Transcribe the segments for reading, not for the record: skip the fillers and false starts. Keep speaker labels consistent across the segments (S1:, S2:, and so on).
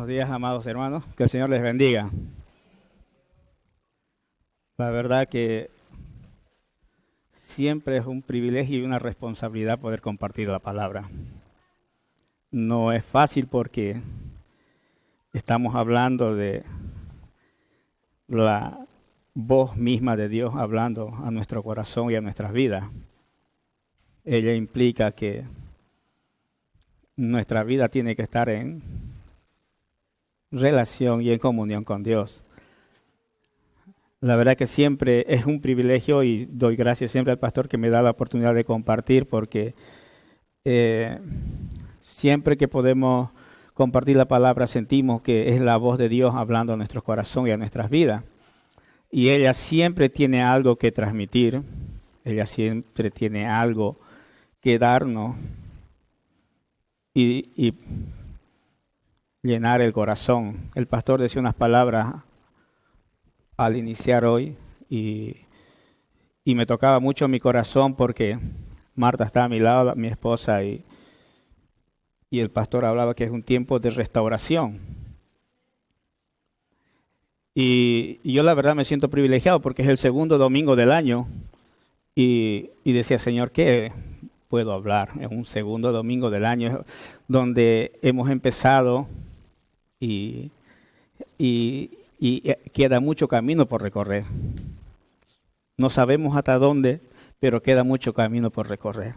S1: Buenos días, amados hermanos. Que el Señor les bendiga. La verdad que siempre es un privilegio y una responsabilidad poder compartir la palabra. No es fácil porque estamos hablando de la voz misma de Dios hablando a nuestro corazón y a nuestras vidas. Ella implica que nuestra vida tiene que estar en relación y en comunión con Dios. La verdad que siempre es un privilegio y doy gracias siempre al pastor que me da la oportunidad de compartir, porque siempre que podemos compartir la palabra sentimos que es la voz de Dios hablando a nuestro corazón y a nuestras vidas. Y ella siempre tiene algo que transmitir, ella siempre tiene algo que darnos y llenar el corazón. El pastor decía unas palabras al iniciar hoy y me tocaba mucho mi corazón porque Marta está a mi lado, mi esposa, y el pastor hablaba que es un tiempo de restauración. Y yo la verdad me siento privilegiado porque es el segundo domingo del año y decía, Señor, ¿qué puedo hablar? Es un segundo domingo del año donde hemos empezado y queda mucho camino por recorrer. No sabemos hasta dónde, pero queda mucho camino por recorrer.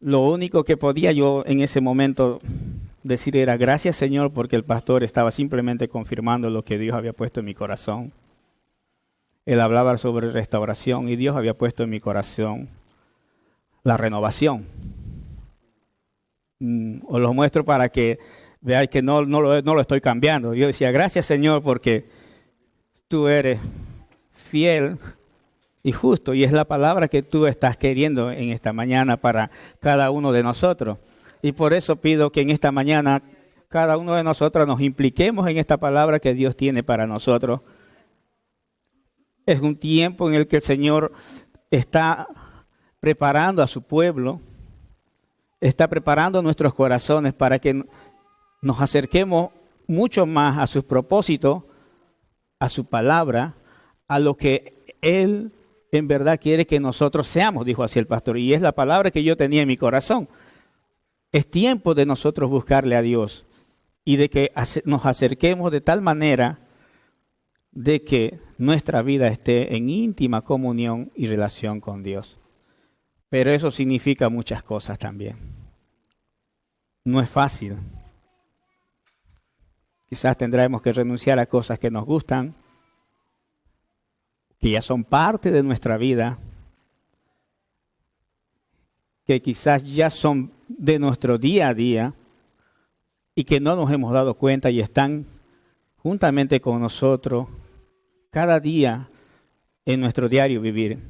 S1: Lo único que podía yo en ese momento decir era gracias, Señor, porque el pastor estaba simplemente confirmando lo que Dios había puesto en mi corazón. Él hablaba sobre restauración y Dios había puesto en mi corazón la renovación. Os lo muestro para que veáis que no lo estoy cambiando. Yo decía, gracias, Señor, porque tú eres fiel y justo, y es la palabra que tú estás queriendo en esta mañana para cada uno de nosotros. Y por eso pido que en esta mañana cada uno de nosotros nos impliquemos en esta palabra que Dios tiene para nosotros. Es un tiempo en el que el Señor está preparando a su pueblo, está preparando nuestros corazones para que nos acerquemos mucho más a sus propósitos, a su palabra, a lo que Él en verdad quiere que nosotros seamos, dijo así el pastor. Y es la palabra que yo tenía en mi corazón. Es tiempo de nosotros buscarle a Dios y de que nos acerquemos de tal manera de que nuestra vida esté en íntima comunión y relación con Dios. Pero eso significa muchas cosas también. No es fácil. Quizás tendremos que renunciar a cosas que nos gustan, que ya son parte de nuestra vida, que quizás ya son de nuestro día a día y que no nos hemos dado cuenta y están juntamente con nosotros cada día en nuestro diario vivir.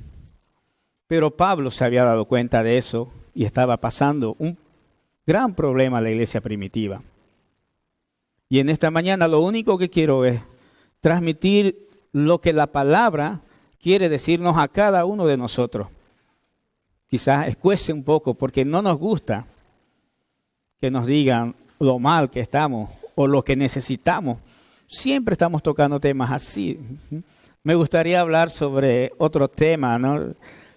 S1: Pero Pablo se había dado cuenta de eso y estaba pasando un gran problema a la iglesia primitiva. Y en esta mañana lo único que quiero es transmitir lo que la palabra quiere decirnos a cada uno de nosotros. Quizás escuece un poco porque no nos gusta que nos digan lo mal que estamos o lo que necesitamos. Siempre estamos tocando temas así. Me gustaría hablar sobre otro tema, ¿no?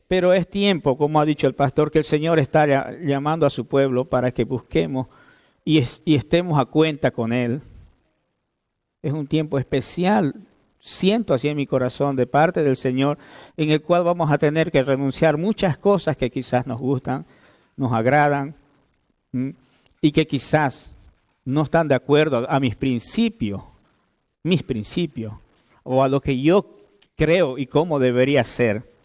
S1: Pero es tiempo, como ha dicho el pastor, que el Señor está llamando a su pueblo para que busquemos y estemos a cuenta con Él. Es un tiempo especial, siento así en mi corazón, de parte del Señor, en el cual vamos a tener que renunciar muchas cosas que quizás nos gustan, nos agradan, y que quizás no están de acuerdo a mis principios, o a lo que yo creo y cómo debería ser,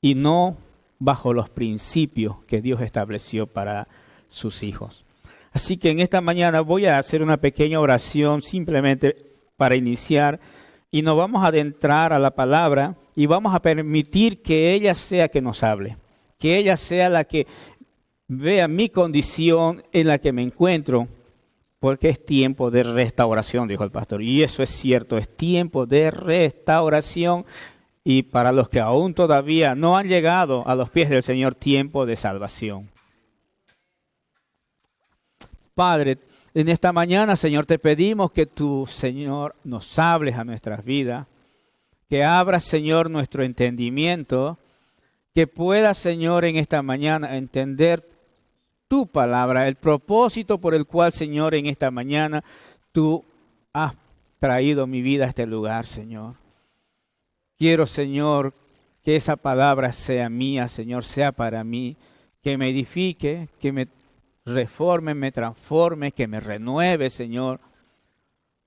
S1: y no bajo los principios que Dios estableció para sus hijos. Así que en esta mañana voy a hacer una pequeña oración simplemente para iniciar y nos vamos a adentrar a la palabra y vamos a permitir que ella sea que nos hable, que ella sea la que vea mi condición en la que me encuentro, porque es tiempo de restauración, dijo el pastor. Y eso es cierto, es tiempo de restauración. Y para los que aún todavía no han llegado a los pies del Señor, tiempo de salvación. Padre, en esta mañana, Señor, te pedimos que tú, Señor, nos hables a nuestras vidas, que abras, Señor, nuestro entendimiento, que puedas, Señor, en esta mañana entender tu palabra, el propósito por el cual, Señor, en esta mañana tú has traído mi vida a este lugar, Señor. Quiero, Señor, que esa palabra sea mía, Señor, sea para mí, que me edifique, que me reforme, me transforme, que me renueve, Señor.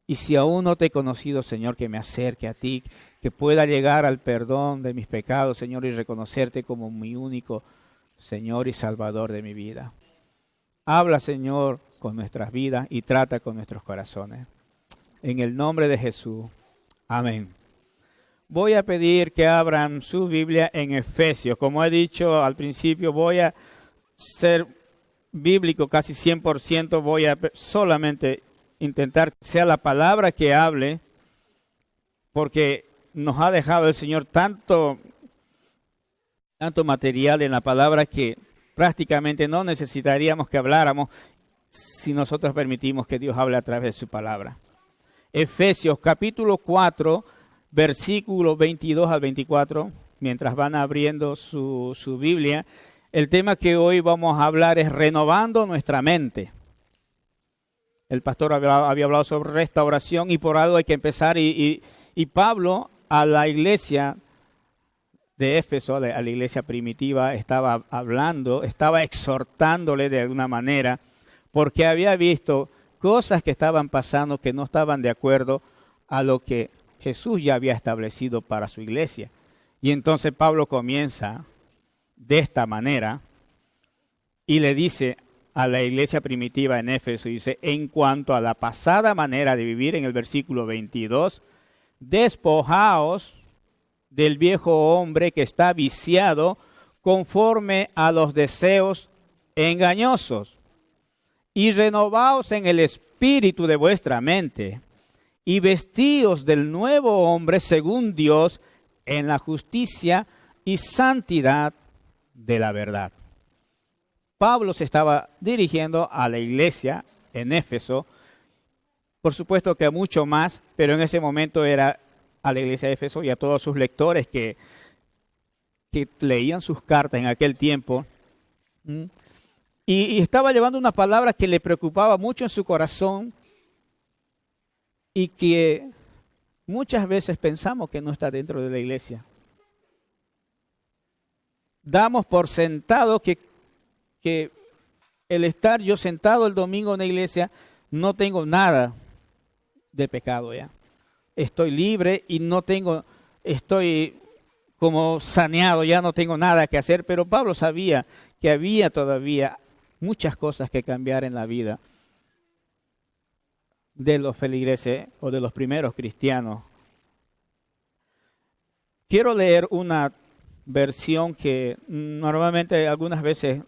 S1: Y si aún no te he conocido, Señor, que me acerque a ti, que pueda llegar al perdón de mis pecados, Señor, y reconocerte como mi único Señor y Salvador de mi vida. Habla, Señor, con nuestras vidas y trata con nuestros corazones. En el nombre de Jesús. Amén. Voy a pedir que abran su Biblia en Efesios. Como he dicho al principio, voy a ser bíblico casi 100%. Voy a solamente intentar que sea la palabra que hable, porque nos ha dejado el Señor tanto material en la palabra que prácticamente no necesitaríamos que habláramos si nosotros permitimos que Dios hable a través de su palabra. Efesios capítulo 4, versículos 22 al 24, mientras van abriendo su Biblia, el tema que hoy vamos a hablar es renovando nuestra mente. El pastor había hablado sobre restauración y por algo hay que empezar. Y Pablo a la iglesia de Éfeso, a la iglesia primitiva, estaba hablando, estaba exhortándole de alguna manera, porque había visto cosas que estaban pasando que no estaban de acuerdo a lo que Jesús ya había establecido para su iglesia. Y entonces Pablo comienza de esta manera y le dice a la iglesia primitiva en Éfeso, dice, en cuanto a la pasada manera de vivir, en el versículo 22, despojaos del viejo hombre que está viciado conforme a los deseos engañosos, y renovaos en el espíritu de vuestra mente, y vestíos del nuevo hombre según Dios en la justicia y santidad de la verdad. Pablo se estaba dirigiendo a la iglesia en Éfeso, por supuesto que a mucho más, pero en ese momento era a la iglesia de Éfeso y a todos sus lectores que leían sus cartas en aquel tiempo. Y estaba llevando una palabra que le preocupaba mucho en su corazón y que muchas veces pensamos que no está dentro de la iglesia. Damos por sentado que el estar yo sentado el domingo en la iglesia, no tengo nada de pecado ya. Estoy libre y estoy como saneado, ya no tengo nada que hacer. Pero Pablo sabía que había todavía muchas cosas que cambiar en la vida de los feligreses o de los primeros cristianos. Quiero leer una versión que normalmente algunas veces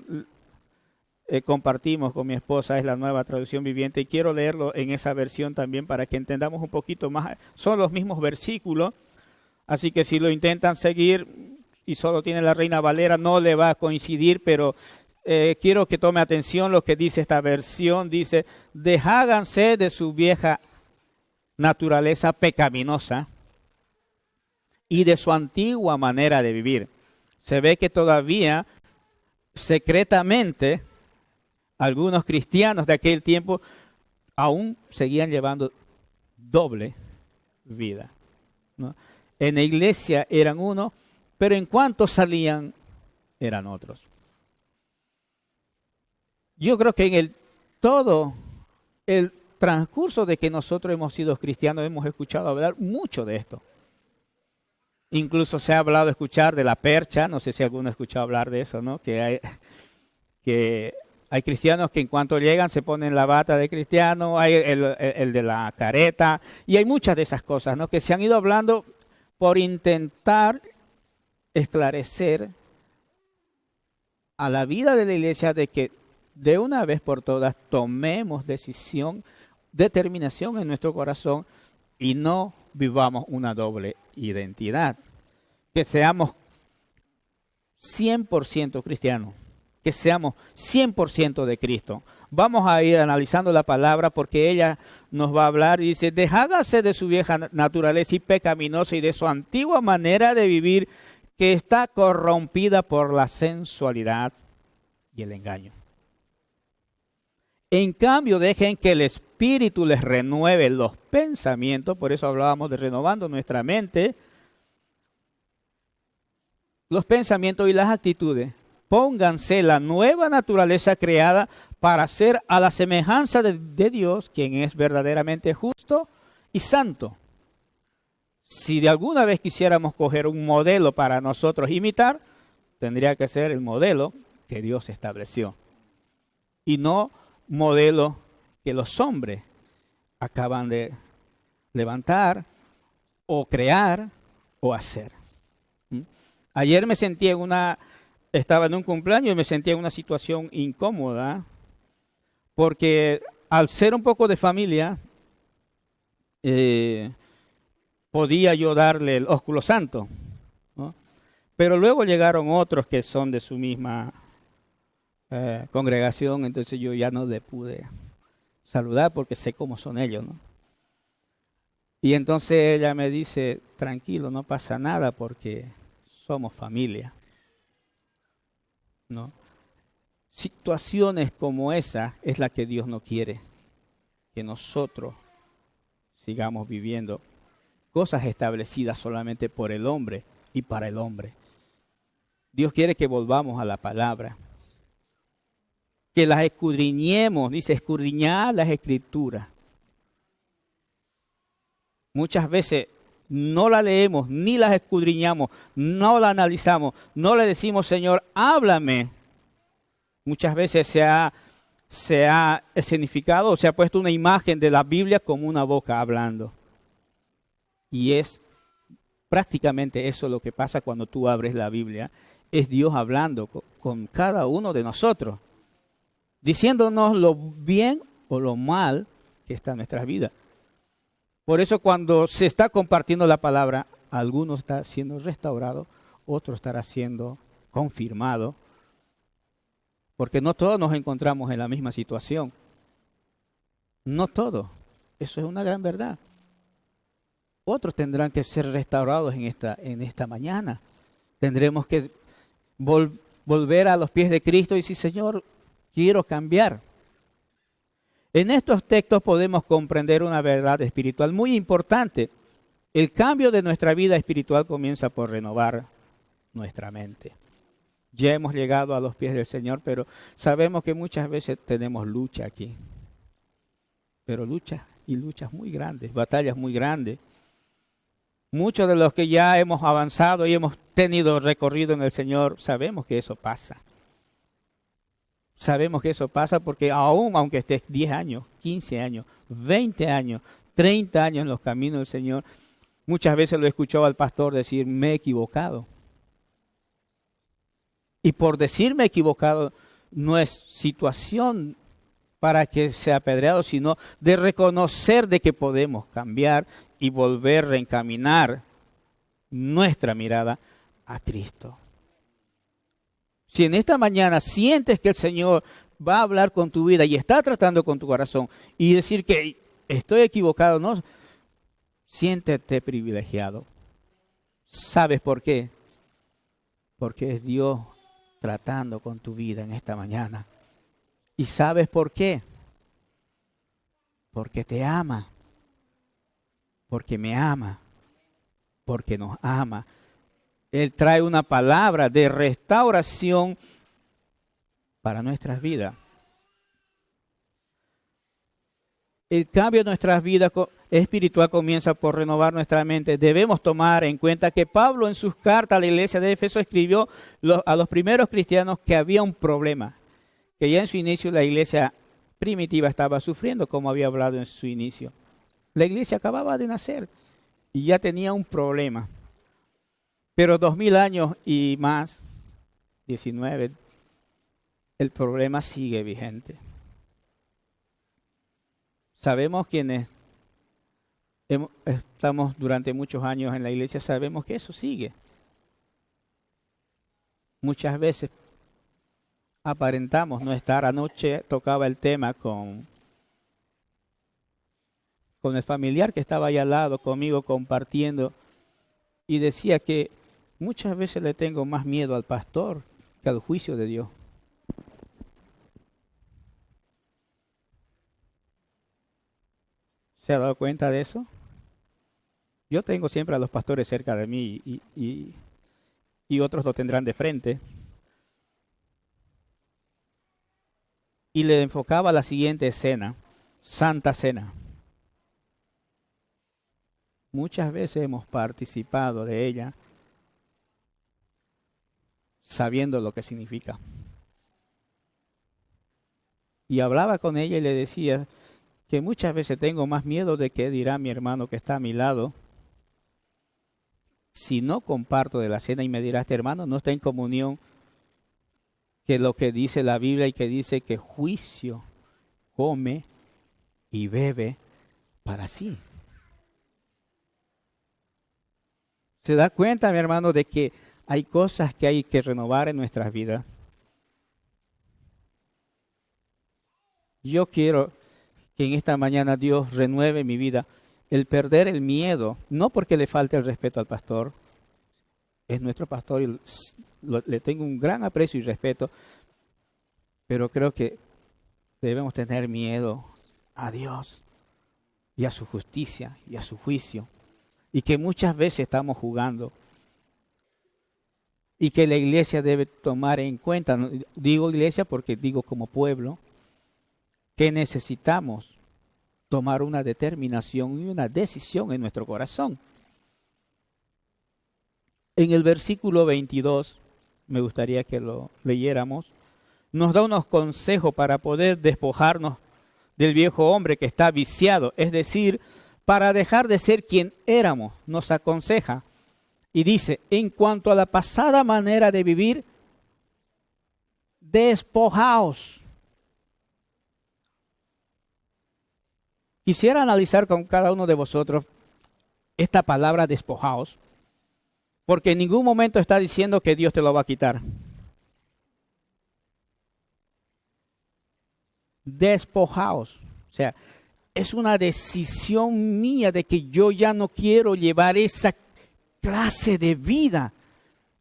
S1: compartimos con mi esposa, es la Nueva Traducción Viviente, y quiero leerlo en esa versión también para que entendamos un poquito más. Son los mismos versículos, así que si lo intentan seguir y solo tiene la Reina Valera no le va a coincidir, pero quiero que tome atención lo que dice esta versión. Dice, desháganse de su vieja naturaleza pecaminosa y de su antigua manera de vivir. Se ve que todavía secretamente algunos cristianos de aquel tiempo aún seguían llevando doble vida, ¿no? En la iglesia eran uno, pero en cuanto salían eran otros. Yo creo que en todo el transcurso de que nosotros hemos sido cristianos hemos escuchado hablar mucho de esto. Incluso se ha hablado, escuchar de la percha, no sé si alguno ha escuchado hablar de eso, ¿no? Que hay cristianos que en cuanto llegan se ponen la bata de cristiano, hay el de la careta, y hay muchas de esas cosas, ¿no? Que se han ido hablando por intentar esclarecer a la vida de la iglesia de que de una vez por todas tomemos determinación en nuestro corazón y no vivamos una doble identidad. Que seamos 100% cristianos, que seamos 100% de Cristo. Vamos a ir analizando la palabra porque ella nos va a hablar y dice, deshágase de su vieja naturaleza y pecaminosa y de su antigua manera de vivir que está corrompida por la sensualidad y el engaño. En cambio, dejen que el Espíritu les renueve los pensamientos, por eso hablábamos de renovando nuestra mente, los pensamientos y las actitudes. Pónganse la nueva naturaleza creada para ser a la semejanza de Dios, quien es verdaderamente justo y santo. Si de alguna vez quisiéramos coger un modelo para nosotros imitar, tendría que ser el modelo que Dios estableció. Y no modelo que los hombres acaban de levantar o crear o hacer. Ayer estaba en un cumpleaños y me sentía en una situación incómoda porque al ser un poco de familia podía yo darle el ósculo santo, ¿no? Pero luego llegaron otros que son de su misma congregación, entonces yo ya no le pude saludar porque sé cómo son ellos, ¿no? Y entonces ella me dice, tranquilo, no pasa nada porque somos familia, ¿no? Situaciones como esa es la que Dios no quiere, que nosotros sigamos viviendo cosas establecidas solamente por el hombre y para el hombre. Dios quiere que volvamos a la palabra, que las escudriñemos, dice escudriñar las escrituras. Muchas veces no la leemos, ni las escudriñamos, no la analizamos, no le decimos, Señor, háblame. Muchas veces se ha escenificado o se ha puesto una imagen de la Biblia como una boca hablando. Y es prácticamente eso lo que pasa cuando tú abres la Biblia. Es Dios hablando con cada uno de nosotros, diciéndonos lo bien o lo mal que está en nuestras vidas. Por eso cuando se está compartiendo la palabra, algunos está siendo restaurado, otro estará siendo confirmado, porque no todos nos encontramos en la misma situación. No todos. Eso es una gran verdad. Otros tendrán que ser restaurados en esta mañana. Tendremos que volver a los pies de Cristo y decir, Señor, quiero cambiar. En estos textos podemos comprender una verdad espiritual muy importante. El cambio de nuestra vida espiritual comienza por renovar nuestra mente. Ya hemos llegado a los pies del Señor, pero sabemos que muchas veces tenemos lucha aquí. Pero luchas muy grandes, batallas muy grandes. Muchos de los que ya hemos avanzado y hemos tenido recorrido en el Señor, sabemos que eso pasa. Sabemos que eso pasa porque aunque estés 10 años, 15 años, 20 años, 30 años en los caminos del Señor, muchas veces lo he escuchado al pastor decir, me he equivocado. Y por decirme equivocado no es situación para que sea apedreado, sino de reconocer de que podemos cambiar y volver a reencaminar nuestra mirada a Cristo. Si en esta mañana sientes que el Señor va a hablar con tu vida y está tratando con tu corazón y decir que estoy equivocado, no, siéntete privilegiado. ¿Sabes por qué? Porque es Dios tratando con tu vida en esta mañana. ¿Y sabes por qué? Porque te ama, porque me ama, porque nos ama. Él trae una palabra de restauración para nuestras vidas. El cambio de nuestras vidas espiritual comienza por renovar nuestra mente. Debemos tomar en cuenta que Pablo en sus cartas a la iglesia de Éfeso escribió a los primeros cristianos que había un problema, que ya en su inicio la iglesia primitiva estaba sufriendo, como había hablado en su inicio. La iglesia acababa de nacer y ya tenía un problema. Pero 2000 años y más, 19, el problema sigue vigente. Sabemos quienes estamos durante muchos años en la iglesia, sabemos que eso sigue. Muchas veces aparentamos no estar. Anoche tocaba el tema con el familiar que estaba ahí al lado conmigo compartiendo y decía que muchas veces le tengo más miedo al pastor que al juicio de Dios. ¿Se ha dado cuenta de eso? Yo tengo siempre a los pastores cerca de mí y otros lo tendrán de frente. Y le enfocaba la siguiente escena, Santa Cena. Muchas veces hemos participado de ella sabiendo lo que significa. Y hablaba con ella y le decía que muchas veces tengo más miedo de qué dirá mi hermano que está a mi lado si no comparto de la cena y me dirá, este hermano no está en comunión, que lo que dice la Biblia y que dice que juicio come y bebe para sí. ¿Se da cuenta, mi hermano, de que hay cosas que hay que renovar en nuestras vidas? Yo quiero que en esta mañana Dios renueve mi vida. El perder el miedo, no porque le falte el respeto al pastor, es nuestro pastor y le tengo un gran aprecio y respeto, pero creo que debemos tener miedo a Dios y a su justicia y a su juicio, y que muchas veces estamos jugando y que la iglesia debe tomar en cuenta, digo iglesia porque digo como pueblo, que necesitamos tomar una determinación y una decisión en nuestro corazón. En el versículo 22, me gustaría que lo leyéramos, nos da unos consejos para poder despojarnos del viejo hombre que está viciado, es decir, para dejar de ser quien éramos. Nos aconseja y dice, en cuanto a la pasada manera de vivir, despojaos. Quisiera analizar con cada uno de vosotros esta palabra despojaos, porque en ningún momento está diciendo que Dios te lo va a quitar. Despojaos, o sea, es una decisión mía de que yo ya no quiero llevar esa clase de vida.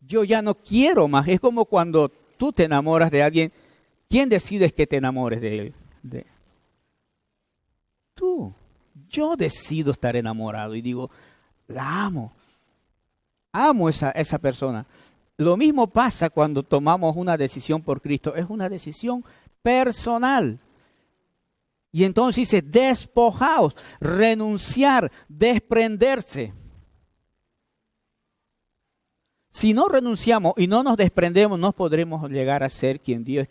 S1: Yo ya no quiero más. Es como cuando tú te enamoras de alguien. ¿Quién decides que te enamores de él? Tú. Yo decido estar enamorado y digo, la amo. Amo esa persona. Lo mismo pasa cuando tomamos una decisión por Cristo. Es una decisión personal. Y entonces dice, despojaos, renunciar, desprenderse. Si no renunciamos y no nos desprendemos, no podremos llegar a ser quien Dios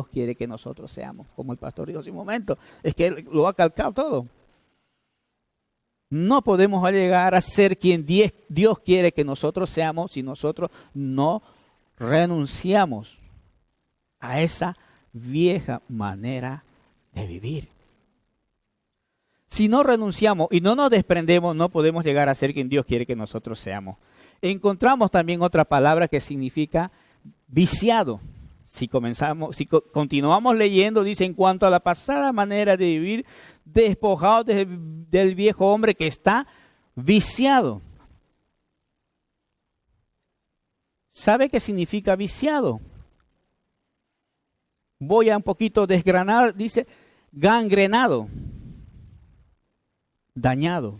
S1: quiere que nosotros seamos. Como el pastor dijo hace un momento, es que él lo ha calcado todo. No podemos llegar a ser quien Dios quiere que nosotros seamos si nosotros no renunciamos a esa vieja manera de vivir. Si no renunciamos y no nos desprendemos, no podemos llegar a ser quien Dios quiere que nosotros seamos. Encontramos también otra palabra que significa viciado. Si continuamos leyendo, dice, en cuanto a la pasada manera de vivir, despojados del viejo hombre que está viciado. ¿Sabe qué significa viciado? Voy a un poquito desgranar, dice, gangrenado, dañado.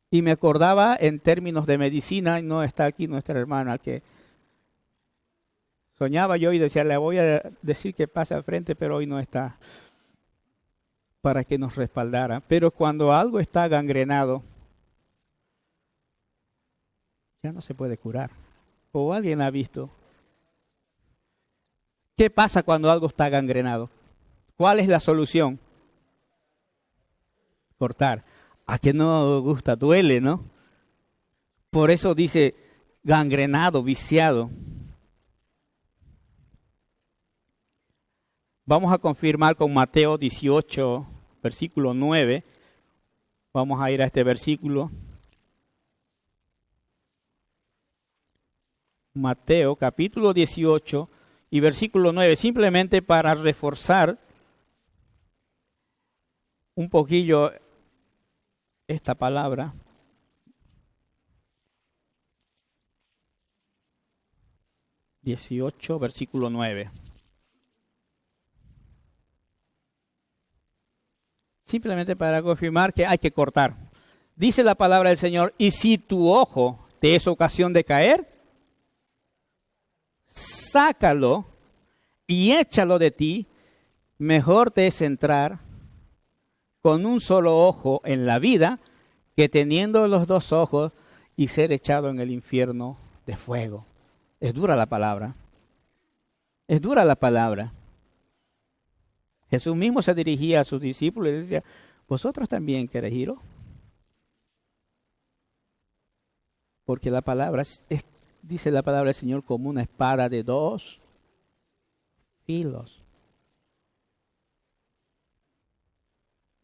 S1: Y me acordaba en términos de medicina, y no está aquí nuestra hermana, que soñaba yo y decía, le voy a decir que pase al frente, pero hoy no está, para que nos respaldara. Pero cuando algo está gangrenado, ya no se puede curar. ¿O alguien ha visto? ¿Qué pasa cuando algo está gangrenado? ¿Cuál es la solución? Cortar. ¿A qué no gusta? Duele, ¿no? Por eso dice gangrenado, viciado. Vamos a confirmar con Mateo 18, versículo 9. Vamos a ir a este versículo. Mateo capítulo 18, y versículo 9, simplemente para reforzar un poquillo esta palabra. Versículo 9. Simplemente para confirmar que hay que cortar. Dice la palabra del Señor, y si tu ojo te es ocasión de caer, sácalo y échalo de ti. Mejor te es entrar con un solo ojo en la vida que teniendo los dos ojos y ser echado en el infierno de fuego. Es dura la palabra. Es dura la palabra. Jesús mismo se dirigía a sus discípulos y decía, ¿vosotros también queréis iros? Porque la palabra dice la palabra del Señor como una espada de dos filos.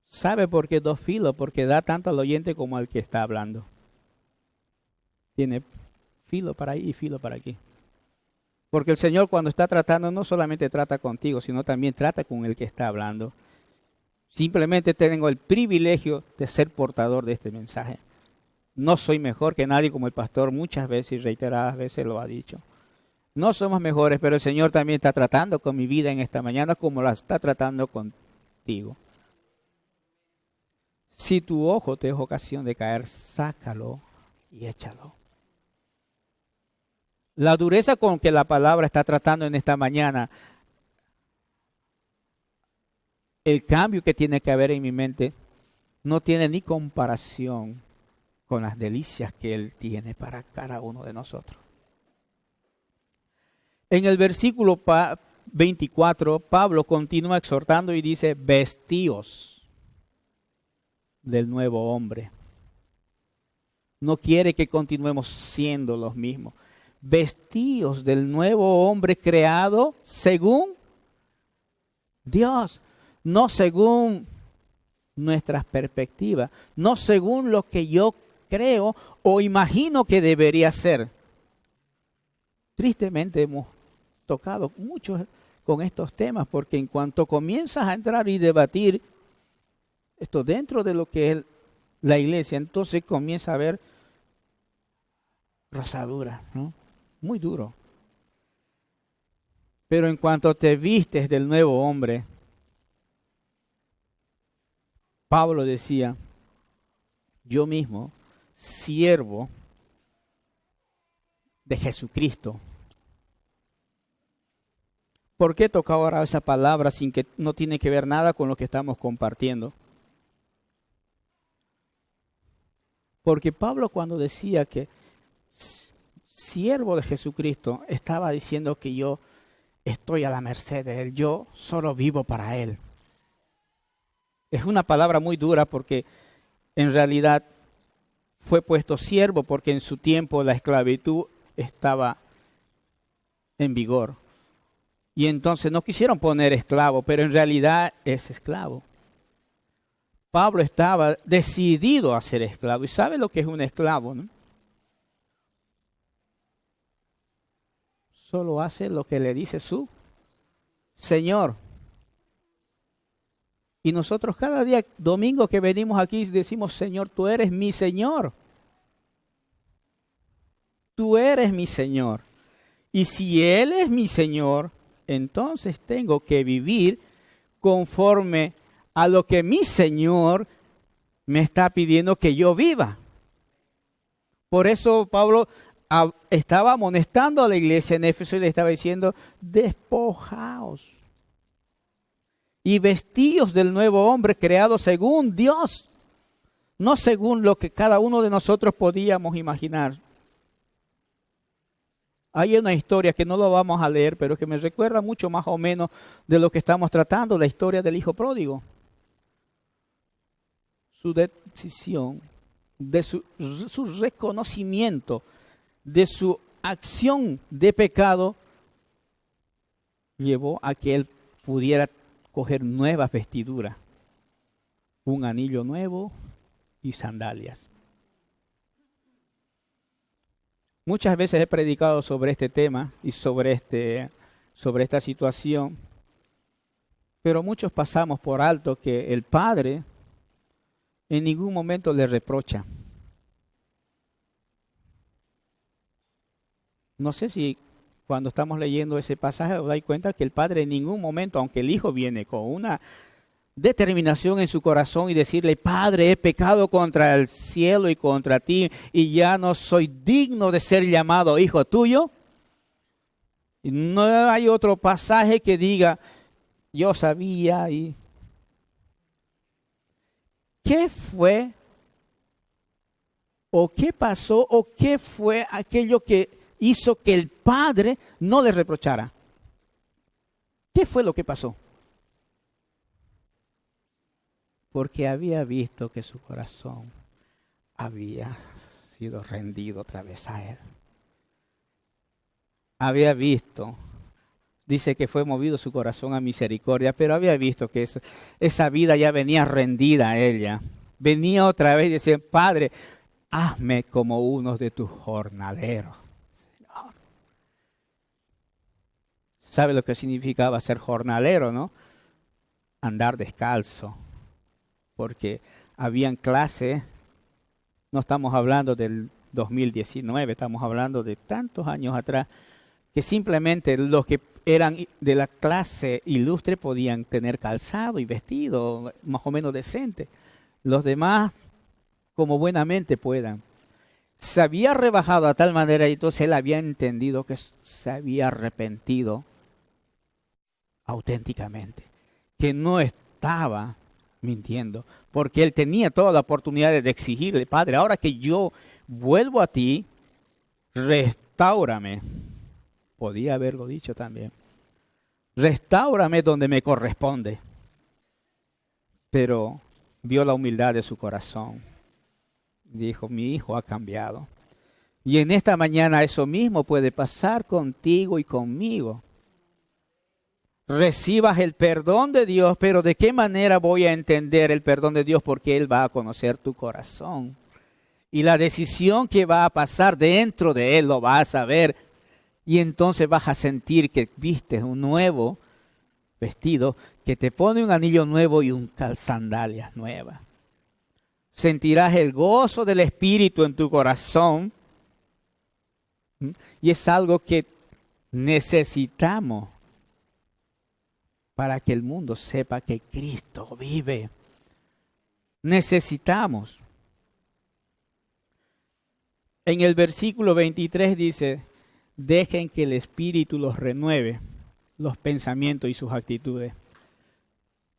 S1: ¿Sabe por qué dos filos? Porque da tanto al oyente como al que está hablando. Tiene filo para ahí y filo para aquí. Porque el Señor cuando está tratando no solamente trata contigo, sino también trata con el que está hablando. Simplemente tengo el privilegio de ser portador de este mensaje. No soy mejor que nadie, como el pastor muchas veces y reiteradas veces lo ha dicho. No somos mejores, pero el Señor también está tratando con mi vida en esta mañana como la está tratando contigo. Si tu ojo te es ocasión de caer, sácalo y échalo. La dureza con que la palabra está tratando en esta mañana, el cambio que tiene que haber en mi mente, no tiene ni comparación con las delicias que Él tiene para cada uno de nosotros. En el versículo 24, Pablo continúa exhortando y dice, vestíos del nuevo hombre. No quiere que continuemos siendo los mismos. Vestíos del nuevo hombre creado según Dios, no según nuestras perspectivas, no según lo que yo creo o imagino que debería ser. Tristemente hemos tocado mucho con estos temas porque en cuanto comienzas a entrar y debatir esto dentro de lo que es la iglesia, entonces comienza a haber rosadura, ¿no? Muy duro. Pero en cuanto te vistes del nuevo hombre, Pablo decía, yo mismo, siervo de Jesucristo. ¿Por qué toca ahora esa palabra sin que no tiene que ver nada con lo que estamos compartiendo? Porque Pablo cuando decía que siervo de Jesucristo, estaba diciendo que yo estoy a la merced de Él, yo solo vivo para Él. Es una palabra muy dura porque en realidad fue puesto siervo porque en su tiempo la esclavitud estaba en vigor. Y entonces no quisieron poner esclavo, pero en realidad es esclavo. Pablo estaba decidido a ser esclavo. ¿Y sabe lo que es un esclavo, no? Solo hace lo que le dice su Señor. Y nosotros cada día, domingo que venimos aquí, decimos, Señor, tú eres mi Señor. Tú eres mi Señor. Y si Él es mi Señor, entonces tengo que vivir conforme a lo que mi Señor me está pidiendo que yo viva. Por eso Pablo estaba amonestando a la iglesia en Éfeso y le estaba diciendo, despojaos y vestíos del nuevo hombre creado según Dios, no según lo que cada uno de nosotros podíamos imaginar. Hay una historia que no lo vamos a leer, pero que me recuerda mucho más o menos de lo que estamos tratando, la historia del hijo pródigo. Su decisión, de su reconocimiento de su acción de pecado, llevó a que él pudiera coger nuevas vestiduras, un anillo nuevo y sandalias. Muchas veces he predicado sobre este tema y sobre este sobre esta situación, pero muchos pasamos por alto que el Padre en ningún momento le reprocha. No sé si cuando estamos leyendo ese pasaje os dais cuenta que el Padre en ningún momento, aunque el Hijo viene con una determinación en su corazón y decirle: Padre, he pecado contra el cielo y contra ti y ya no soy digno de ser llamado hijo tuyo. Y no hay otro pasaje que diga: yo sabía. Y ¿qué fue o qué pasó o qué fue aquello que hizo que el Padre no le reprochara? ¿Qué fue lo que pasó? Porque había visto que su corazón había sido rendido otra vez a Él. Había visto, dice que fue movido su corazón a misericordia, pero había visto que esa vida ya venía rendida a ella. Venía otra vez y decía: Padre, hazme como uno de tus jornaleros. ¿Sabe lo que significaba ser jornalero, no? Andar descalzo. Porque habían clases, no estamos hablando del 2019, estamos hablando de tantos años atrás, que simplemente los que eran de la clase ilustre podían tener calzado y vestido más o menos decente. Los demás, como buenamente puedan. Se había rebajado a tal manera y entonces él había entendido que se había arrepentido auténticamente, que no estaba mintiendo, porque él tenía toda la oportunidad de exigirle: Padre, ahora que yo vuelvo a ti, restáurame. Podía haberlo dicho también: restáurame donde me corresponde. Pero vio la humildad de su corazón. Dijo: mi hijo ha cambiado. Y en esta mañana eso mismo puede pasar contigo y conmigo. Recibas el perdón de Dios, pero ¿de qué manera voy a entender el perdón de Dios? Porque Él va a conocer tu corazón. Y la decisión que va a pasar dentro de Él lo vas a saber. Y entonces vas a sentir que vistes un nuevo vestido, que te pone un anillo nuevo y un sandalias nuevas. Sentirás el gozo del Espíritu en tu corazón. Y es algo que necesitamos para que el mundo sepa que Cristo vive. Necesitamos. En el versículo 23 dice: dejen que el Espíritu los renueve, los pensamientos y sus actitudes.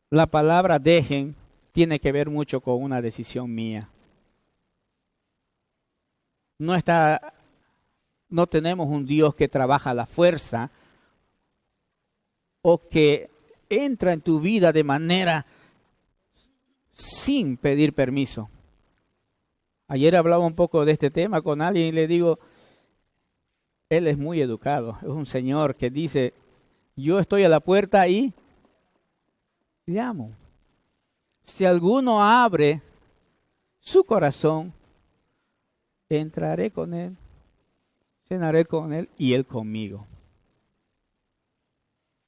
S1: La palabra dejen tiene que ver mucho con una decisión mía. No tenemos un Dios que trabaja a la fuerza o que entra en tu vida de manera sin pedir permiso. Ayer hablaba un poco de este tema con alguien y le digo: él es muy educado, es un señor que dice: yo estoy a la puerta y llamo. Si alguno abre su corazón, entraré con él, cenaré con él y él conmigo.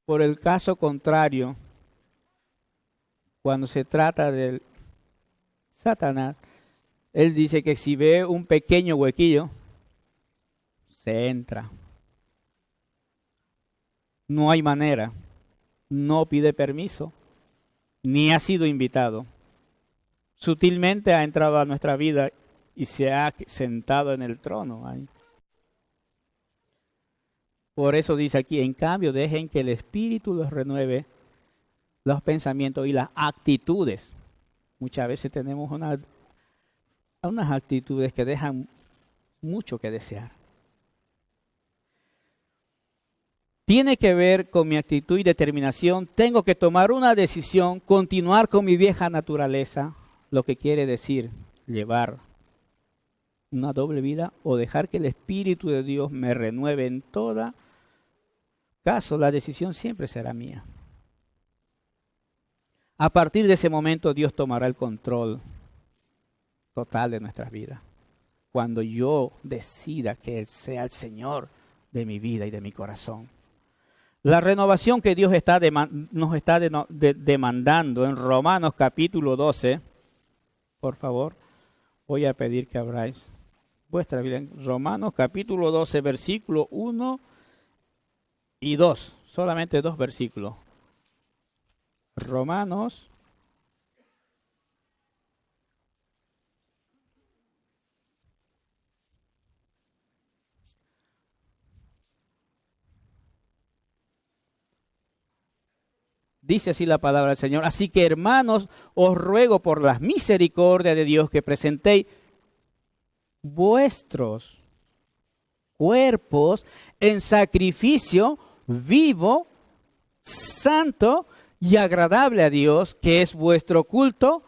S1: Por el caso contrario, cuando se trata del Satanás, él dice que si ve un pequeño huequillo, se entra. No hay manera, no pide permiso, ni ha sido invitado. Sutilmente ha entrado a nuestra vida y se ha sentado en el trono ahí. Por eso dice aquí: en cambio, dejen que el Espíritu los renueve los pensamientos y las actitudes. Muchas veces tenemos unas actitudes que dejan mucho que desear. Tiene que ver con mi actitud y determinación. Tengo que tomar una decisión, continuar con mi vieja naturaleza, lo que quiere decir llevar una doble vida o dejar que el Espíritu de Dios me renueve. En todo caso, la decisión siempre será mía. A partir de ese momento, Dios tomará el control total de nuestras vidas. Cuando yo decida que Él sea el Señor de mi vida y de mi corazón. La renovación que Dios nos está demandando en Romanos capítulo 12, por favor, voy a pedir que abráis vuestra Biblia en Romanos capítulo 12, versículo 1 y 2, solamente 2 versículos. Romanos dice así la palabra del Señor. Así que, hermanos, os ruego por las misericordias de Dios que presentéis vuestros cuerpos en sacrificio vivo, santo y agradable a Dios, que es vuestro culto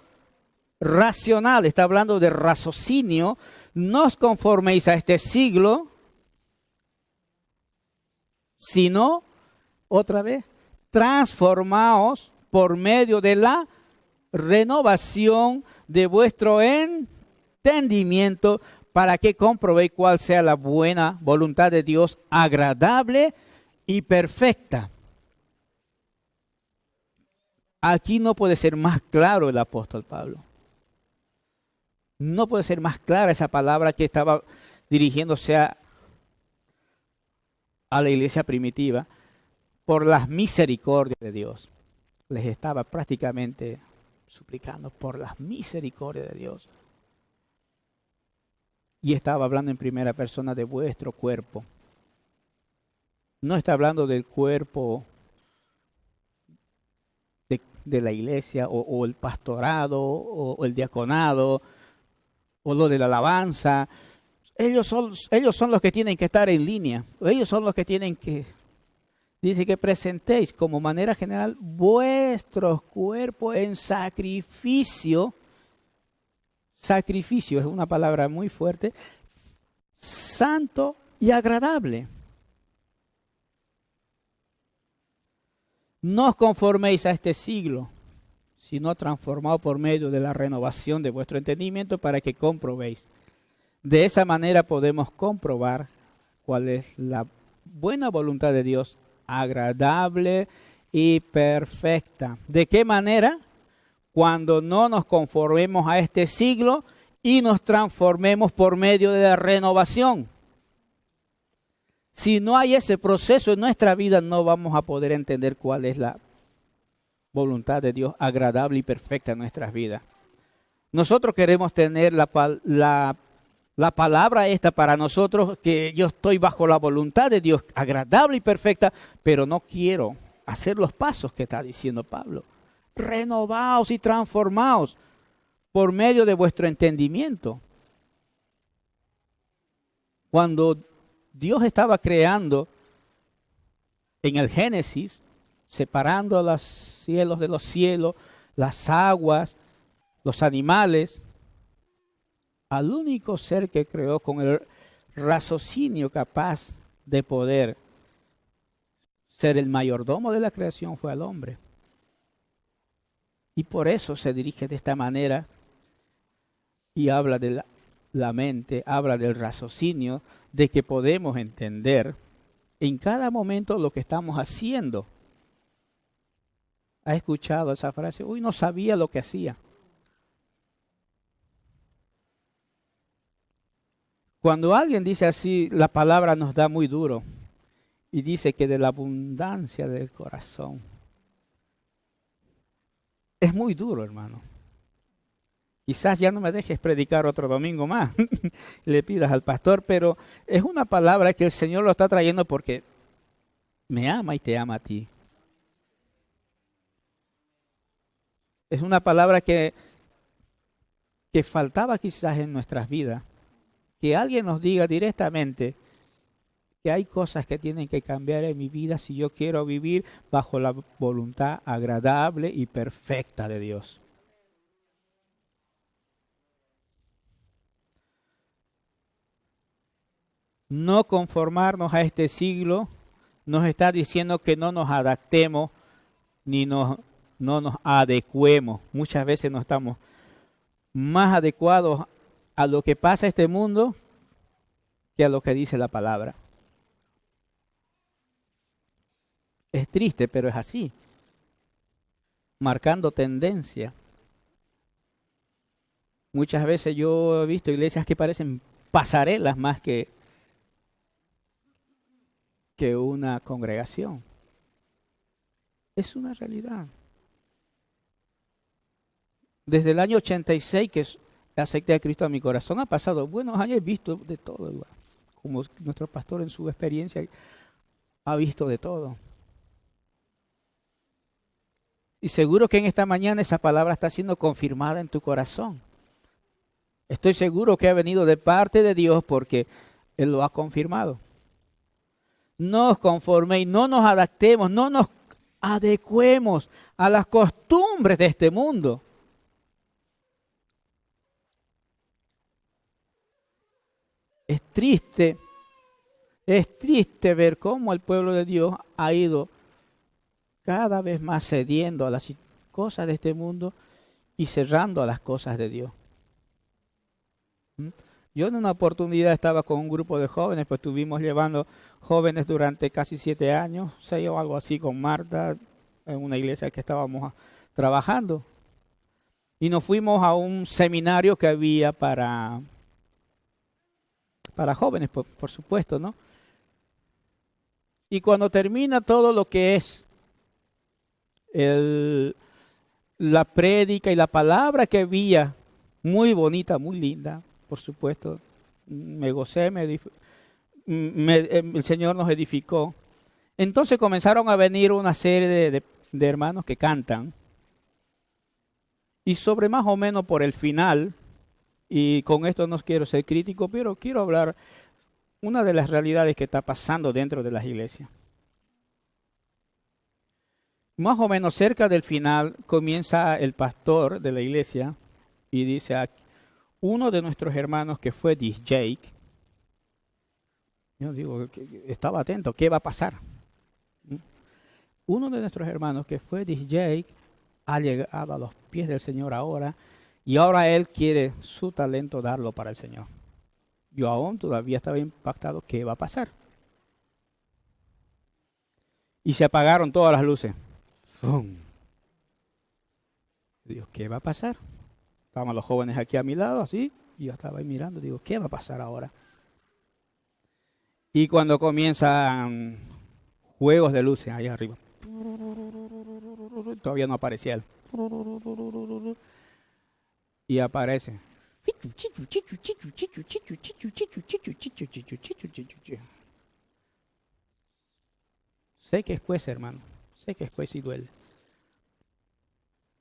S1: racional. Está hablando de raciocinio. No os conforméis a este siglo, sino, otra vez, transformaos por medio de la renovación de vuestro entendimiento, para que comprobéis cuál sea la buena voluntad de Dios, agradable y perfecta. Aquí no puede ser más claro el apóstol Pablo. No puede ser más clara esa palabra que estaba dirigiéndose a la iglesia primitiva. Por las misericordias de Dios. Les estaba prácticamente suplicando por las misericordias de Dios. Y estaba hablando en primera persona de vuestro cuerpo. No está hablando del cuerpo de la iglesia o el pastorado o el diaconado o lo de la alabanza. Ellos son los que tienen que estar en línea. Ellos son los que tienen que... Dice que presentéis como manera general vuestros cuerpos en sacrificio. Sacrificio es una palabra muy fuerte. Santo y agradable. No os conforméis a este siglo, sino transformaos por medio de la renovación de vuestro entendimiento, para que comprobéis. De esa manera podemos comprobar cuál es la buena voluntad de Dios, agradable y perfecta. ¿De qué manera? Cuando no nos conformemos a este siglo y nos transformemos por medio de la renovación. Si no hay ese proceso en nuestra vida, no vamos a poder entender cuál es la voluntad de Dios agradable y perfecta en nuestras vidas. Nosotros queremos tener la palabra esta para nosotros, que yo estoy bajo la voluntad de Dios agradable y perfecta, pero no quiero hacer los pasos que está diciendo Pablo. Renovaos y transformaos por medio de vuestro entendimiento. Cuando Dios estaba creando en el Génesis, separando los cielos de los cielos, las aguas, los animales, al único ser que creó con el raciocinio capaz de poder ser el mayordomo de la creación fue al hombre. Y por eso se dirige de esta manera y habla de la mente, habla del raciocinio, de que podemos entender en cada momento lo que estamos haciendo. ¿Ha escuchado esa frase? Uy, no sabía lo que hacía. Cuando alguien dice así, la palabra nos da muy duro y dice que de la abundancia del corazón. Es muy duro, hermano. Quizás ya no me dejes predicar otro domingo más, le pidas al pastor, pero es una palabra que el Señor lo está trayendo porque me ama y te ama a ti. Es una palabra que faltaba quizás en nuestras vidas. Que alguien nos diga directamente que hay cosas que tienen que cambiar en mi vida si yo quiero vivir bajo la voluntad agradable y perfecta de Dios. No conformarnos a este siglo nos está diciendo que no nos adaptemos ni no nos adecuemos. Muchas veces no estamos más adecuados a lo que pasa en este mundo que a lo que dice la palabra. Es triste, pero es así. Marcando tendencia. Muchas veces yo he visto iglesias que parecen pasarelas más que una congregación. Es una realidad. Desde el año 86 que acepté a Cristo a mi corazón, ha pasado buenos años, he visto de todo, igual. Como nuestro pastor en su experiencia ha visto de todo. Y seguro que en esta mañana esa palabra está siendo confirmada en tu corazón. Estoy seguro que ha venido de parte de Dios porque Él lo ha confirmado. No os conforméis, no nos adaptemos, no nos adecuemos a las costumbres de este mundo. Es triste ver cómo el pueblo de Dios ha ido cada vez más cediendo a las cosas de este mundo y cerrando a las cosas de Dios. Yo en una oportunidad estaba con un grupo de jóvenes, pues estuvimos llevando jóvenes durante casi 7 años, 6 o algo así con Marta, en una iglesia que estábamos trabajando. Y nos fuimos a un seminario que había para jóvenes, por supuesto, ¿no? Y cuando termina todo lo que es la prédica y la palabra que había, muy bonita, muy linda, por supuesto, me gocé, el Señor nos edificó. Entonces comenzaron a venir una serie de hermanos que cantan, y sobre más o menos por el final, y con esto no quiero ser crítico, pero quiero hablar una de las realidades que está pasando dentro de las iglesias. Más o menos cerca del final comienza el pastor de la iglesia y dice a uno de nuestros hermanos que fue DJ, yo digo, estaba atento, ¿qué va a pasar? Uno de nuestros hermanos que fue DJ ha llegado a los pies del Señor ahora, y ahora él quiere su talento darlo para el Señor. Yo aún todavía estaba impactado, ¿qué va a pasar? Y se apagaron todas las luces. ¡Bum! Digo, ¿qué va a pasar? Estaban los jóvenes aquí a mi lado, así, y yo estaba ahí mirando, digo, ¿qué va a pasar ahora? Y cuando comienzan juegos de luces allá arriba, todavía no aparecía él. Y aparece. Sé que es cuece, hermano. Sé que es cuece y duele.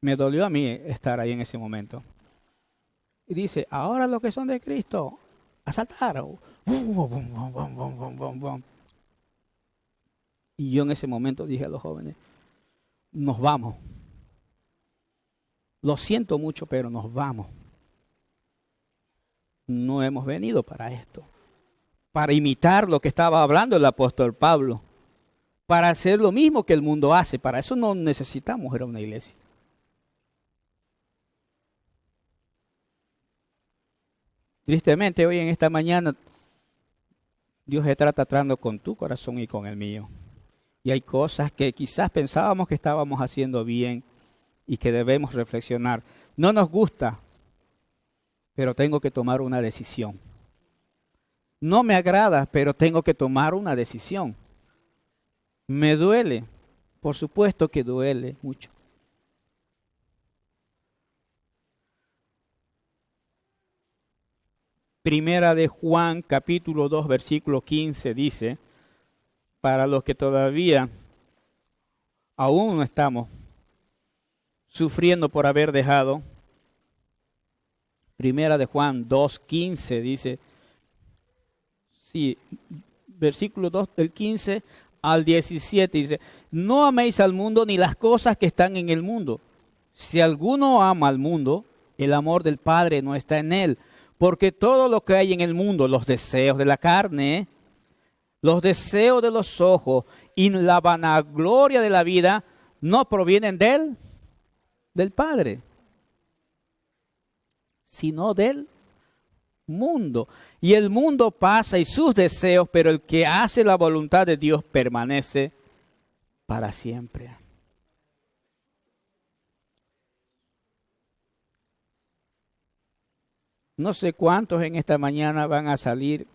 S1: Me dolió a mí estar ahí en ese momento. Y dice, ahora los que son de Cristo, a saltar. Y yo en ese momento dije a los jóvenes, nos vamos. Lo siento mucho, pero nos vamos. No hemos venido para esto. Para imitar lo que estaba hablando el apóstol Pablo. Para hacer lo mismo que el mundo hace. Para eso no necesitamos ir a una iglesia. Tristemente, hoy en esta mañana, Dios está tratando con tu corazón y con el mío. Y hay cosas que quizás pensábamos que estábamos haciendo bien y que debemos reflexionar. No nos gusta, pero tengo que tomar una decisión. No me agrada, pero tengo que tomar una decisión. Me duele, por supuesto que duele mucho. Primera de Juan, capítulo 2, versículo 15, dice, para los que todavía aún no estamos sufriendo por haber dejado. Primera de Juan 2:15 dice, sí, versículo 2 del 15 al 17 dice, no améis al mundo ni las cosas que están en el mundo. Si alguno ama al mundo, el amor del Padre no está en él, porque todo lo que hay en el mundo, los deseos de la carne, los deseos de los ojos y la vanagloria de la vida, no provienen de él, del Padre, sino del mundo. Y el mundo pasa y sus deseos, pero el que hace la voluntad de Dios permanece para siempre. No sé cuántos en esta mañana van a salir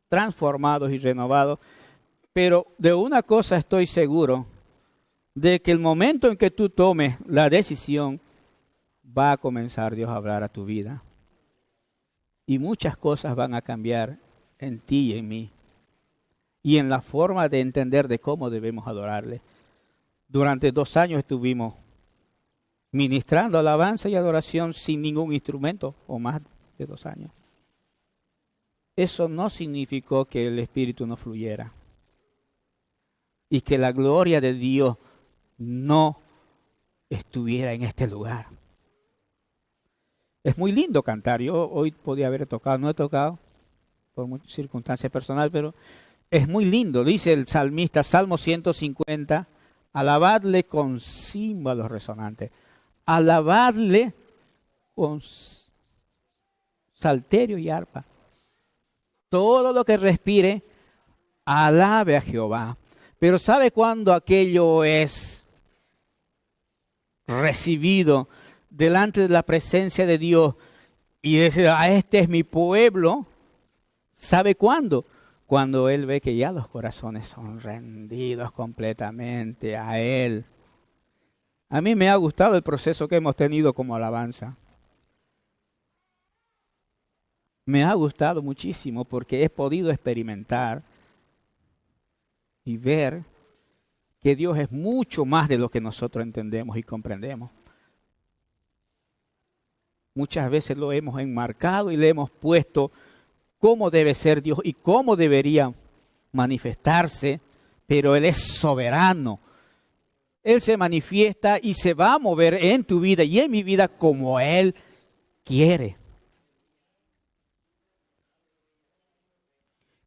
S1: transformados y renovados, pero de una cosa estoy seguro, de que el momento en que tú tomes la decisión, va a comenzar Dios a hablar a tu vida. Y muchas cosas van a cambiar en ti y en mí. Y en la forma de entender de cómo debemos adorarle. Durante 2 años estuvimos ministrando alabanza y adoración sin ningún instrumento, o más de 2 años. Eso no significó que el Espíritu no fluyera y que la gloria de Dios no estuviera en este lugar. Es muy lindo cantar. Yo hoy podía haber tocado, no he tocado por muchas circunstancias personales, pero es muy lindo. Dice el salmista, Salmo 150, alabadle con címbalos resonantes, alabadle con salterio y arpa. Todo lo que respire, alabe a Jehová. Pero ¿sabe cuándo aquello es recibido delante de la presencia de Dios y dice, este es mi pueblo? ¿Sabe cuándo? Cuando Él ve que ya los corazones son rendidos completamente a Él. A mí me ha gustado el proceso que hemos tenido como alabanza. Me ha gustado muchísimo porque he podido experimentar y ver que Dios es mucho más de lo que nosotros entendemos y comprendemos. Muchas veces lo hemos enmarcado y le hemos puesto cómo debe ser Dios y cómo debería manifestarse, pero Él es soberano. Él se manifiesta y se va a mover en tu vida y en mi vida como Él quiere.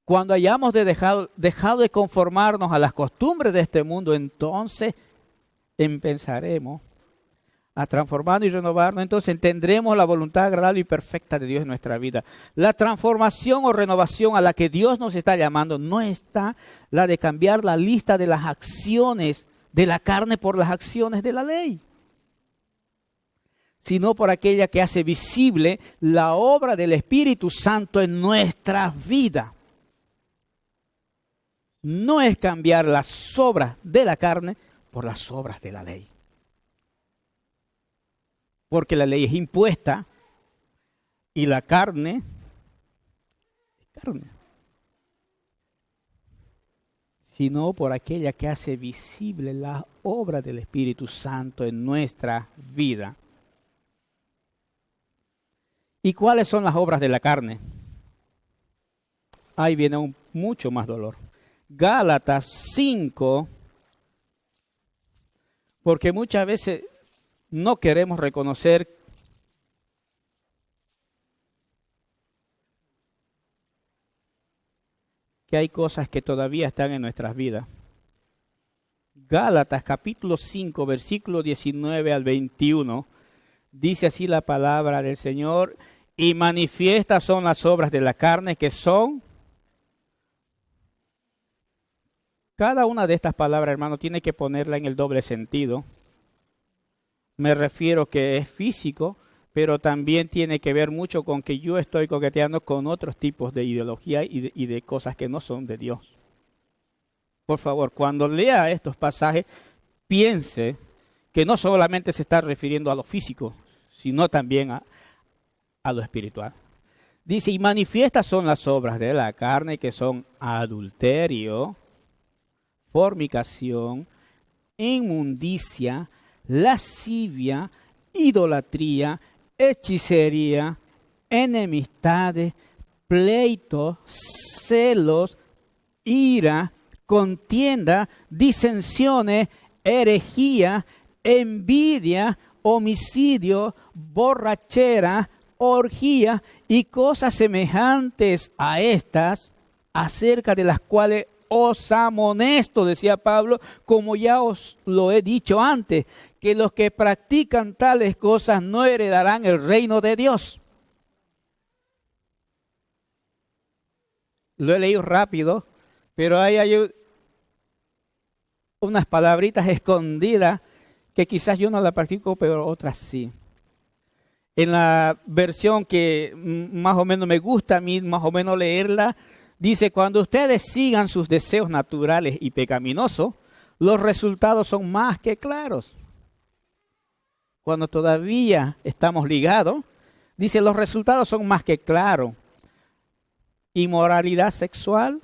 S1: Cuando hayamos dejado de conformarnos a las costumbres de este mundo, entonces empezaremos a transformarnos y renovarnos. Entonces tendremos la voluntad agradable y perfecta de Dios en nuestra vida. La transformación o renovación a la que Dios nos está llamando no está la de cambiar la lista de las acciones de la carne por las acciones de la ley, sino por aquella que hace visible la obra del Espíritu Santo en nuestras vidas. No es cambiar las obras de la carne por las obras de la ley. Porque la ley es impuesta y la carne es carne. Sino por aquella que hace visible la obra del Espíritu Santo en nuestra vida. ¿Y cuáles son las obras de la carne? Ahí viene mucho más dolor. Gálatas 5, porque muchas veces no queremos reconocer que hay cosas que todavía están en nuestras vidas. Gálatas capítulo 5, versículo 19 al 21, dice así la palabra del Señor: y manifiestas son las obras de la carne, que son... Cada una de estas palabras, hermano, tiene que ponerla en el doble sentido. Me refiero que es físico, pero también tiene que ver mucho con que yo estoy coqueteando con otros tipos de ideología y de cosas que no son de Dios. Por favor, cuando lea estos pasajes, piense que no solamente se está refiriendo a lo físico, sino también a lo espiritual. Dice, y manifiestas son las obras de la carne, que son adulterio, fornicación, inmundicia, lascivia, idolatría, hechicería, enemistades, pleitos, celos, ira, contienda, disensiones, herejía, envidia, homicidio, borrachera, orgía y cosas semejantes a estas, acerca de las cuales os amonesto, decía Pablo, como ya os lo he dicho antes, que los que practican tales cosas no heredarán el reino de Dios. Lo he leído rápido, pero hay unas palabritas escondidas que quizás yo no la practico, pero otras sí. En la versión que más o menos me gusta a mí, más o menos leerla, dice, cuando ustedes sigan sus deseos naturales y pecaminosos, los resultados son más que claros. Cuando todavía estamos ligados, dice, los resultados son más que claros. Inmoralidad sexual,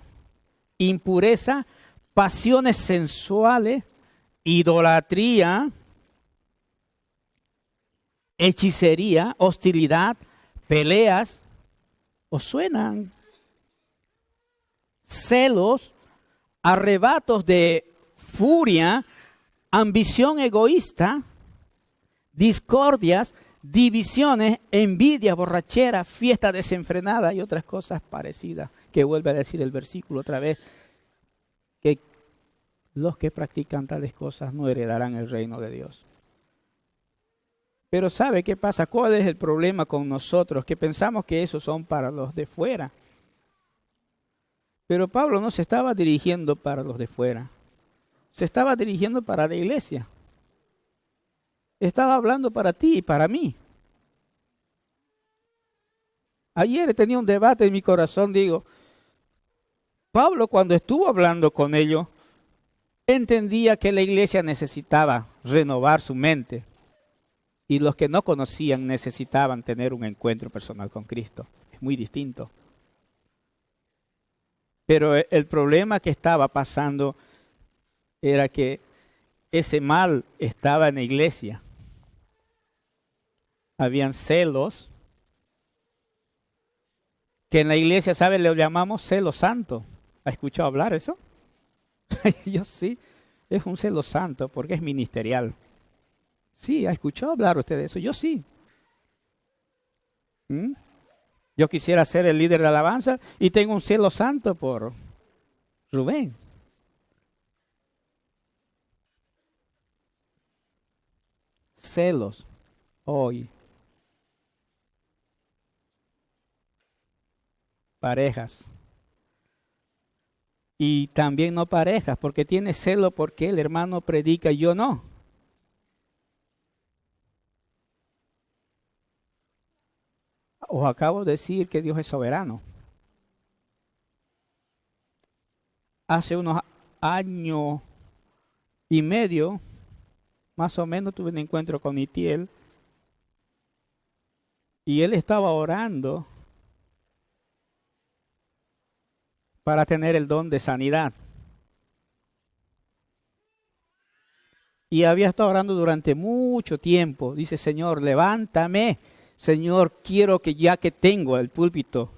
S1: impureza, pasiones sensuales, idolatría, hechicería, hostilidad, peleas, ¿os suenan? Celos, arrebatos de furia, ambición egoísta, discordias, divisiones, envidia, borrachera, fiesta desenfrenada y otras cosas parecidas, que vuelve a decir el versículo otra vez, que los que practican tales cosas no heredarán el reino de Dios. Pero ¿sabe qué pasa? ¿Cuál es el problema con nosotros? Que pensamos que esos son para los de fuera. Pero Pablo no se estaba dirigiendo para los de fuera. Se estaba dirigiendo para la iglesia. Estaba hablando para ti y para mí. Ayer tenía un debate en mi corazón, digo, Pablo cuando estuvo hablando con ellos, entendía que la iglesia necesitaba renovar su mente. Y los que no conocían necesitaban tener un encuentro personal con Cristo. Es muy distinto. Pero el problema que estaba pasando era que ese mal estaba en la iglesia. Habían celos, que en la iglesia, ¿sabe? Le llamamos celo santo. ¿Ha escuchado hablar eso? Yo sí, es un celo santo porque es ministerial. Sí, ¿ha escuchado hablar usted de eso? Yo sí. Yo quisiera ser el líder de alabanza y tengo un celo santo por Rubén. Celos hoy. Parejas. Y también no parejas, porque tiene celo porque el hermano predica y yo no. Os acabo de decir que Dios es soberano. Hace unos años y medio, más o menos, tuve un encuentro con Itiel y él estaba orando para tener el don de sanidad. Y había estado orando durante mucho tiempo. Dice, Señor, levántame. Señor, quiero que ya que tengo el púlpito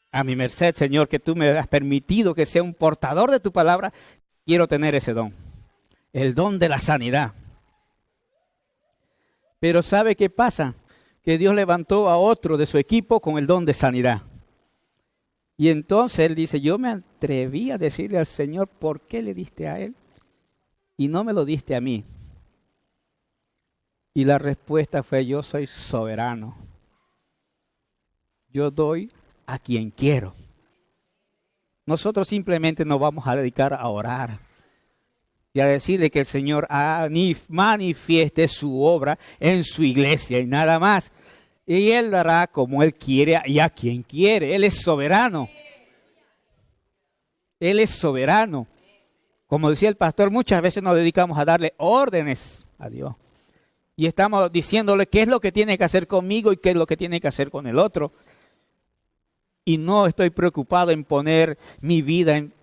S1: a mi merced, Señor, que tú me has permitido que sea un portador de tu palabra, quiero tener ese don. El don de la sanidad. Pero ¿sabe qué pasa? Que Dios levantó a otro de su equipo con el don de sanidad. Y entonces él dice, yo me atreví a decirle al Señor, ¿por qué le diste a él? Y no me lo diste a mí. Y la respuesta fue, yo soy soberano. Yo doy a quien quiero. Nosotros simplemente nos vamos a dedicar a orar y a decirle que el Señor manifieste su obra en su iglesia y nada más. Y Él lo hará como Él quiere y a quien quiere. Él es soberano. Él es soberano. Como decía el pastor, muchas veces nos dedicamos a darle órdenes a Dios. Y estamos diciéndole qué es lo que tiene que hacer conmigo y qué es lo que tiene que hacer con el otro. Y no estoy preocupado en poner mi vida en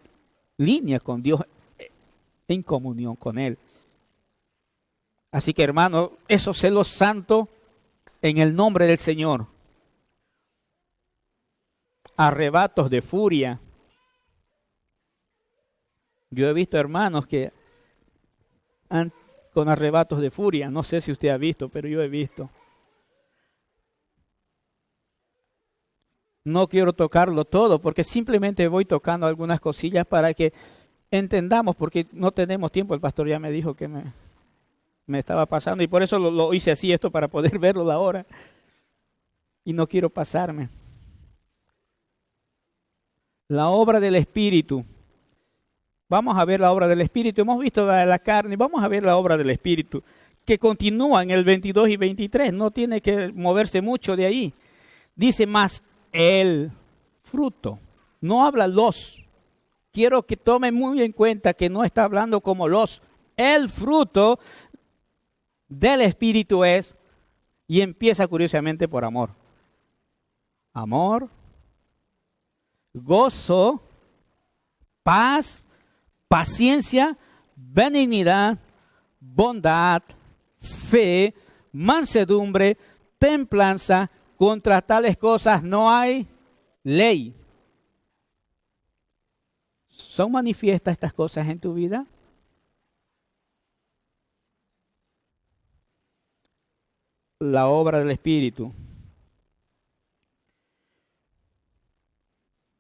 S1: línea con Dios, en comunión con Él. Así que, hermano, esos celos santos en el nombre del Señor. Arrebatos de furia. Yo he visto hermanos que con arrebatos de furia. No sé si usted ha visto, pero yo he visto. No quiero tocarlo todo porque simplemente voy tocando algunas cosillas para que entendamos, porque no tenemos tiempo. El pastor ya me dijo que me estaba pasando y por eso lo hice así, esto para poder verlo la hora. Y no quiero pasarme. La obra del Espíritu Vamos a ver la obra del Espíritu. Hemos visto la de la carne, vamos a ver la obra del Espíritu, que continúa en el 22 y 23. No tiene que moverse mucho de ahí. Dice más el fruto. No habla los. Quiero que tomen muy en cuenta que no está hablando como los. El fruto del Espíritu es, y empieza curiosamente por amor. Amor, gozo, paz, paciencia, benignidad, bondad, fe, mansedumbre, templanza. Contra tales cosas no hay ley. ¿Son manifiestas estas cosas en tu vida? La obra del Espíritu.